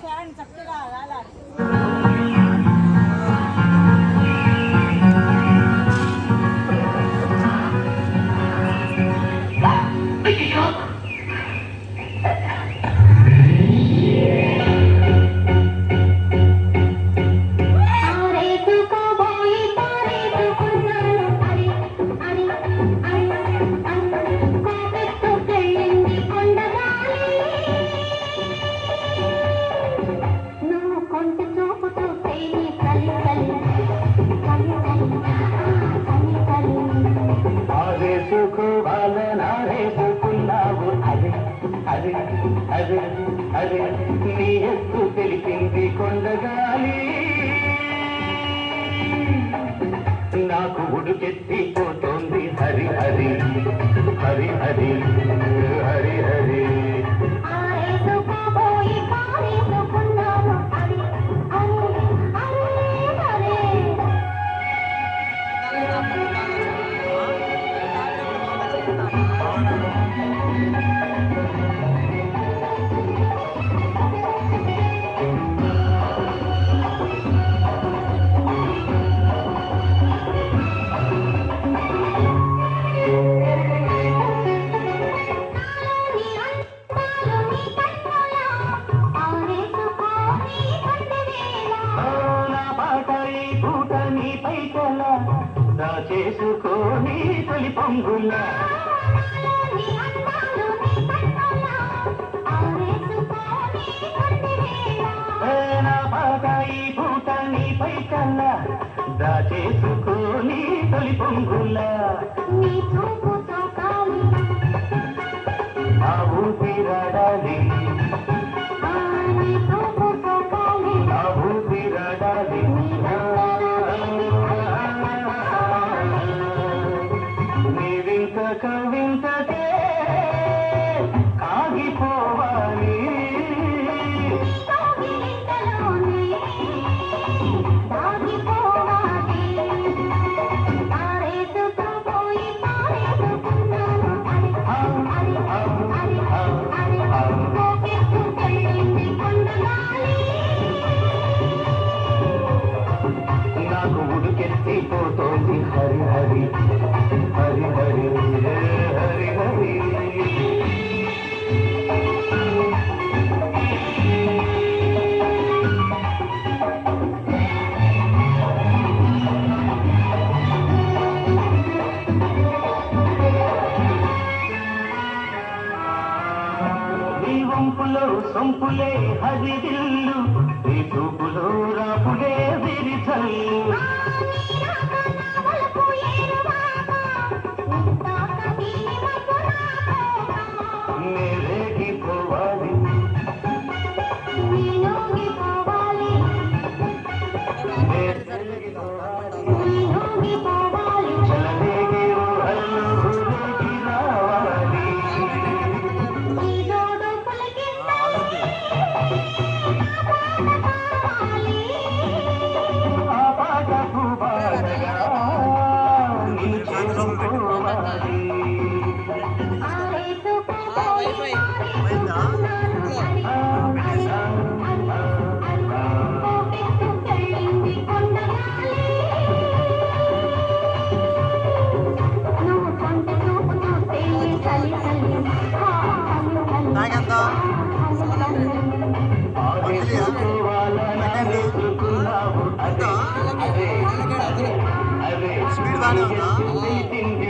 Fan చక్కగా రాలాలి. అదే నీ ఎత్తు తెలిపింది కొండగాలి నాకు ఉడుకెత్తిపోతోంది హరి హరి హరి హరి హరి హరి చేసుకొని తొలి పొంగుల నా పాట ఈ పూట నీ పైకల్ల దాచేసుకొని తొలి పొంగుల ఆ ఊపిరాడాలి ఆ ఊపిరాడాలి కవింతకే కాగిపోవాలి నాకు ఉడుకెత్తిపోతోంది హరి హరి హరి హరి హరి హరి నీ వంపులో సొంపులే హరిదిల్లు నీ చూపులో రాపులే విరిచల్లు నేరేగిపోవాలి చలనేగి హల్లుకి రావాలి ఆ పాటకు బాగా నీ చేసుకోవాలి స్పీడ్ బాగా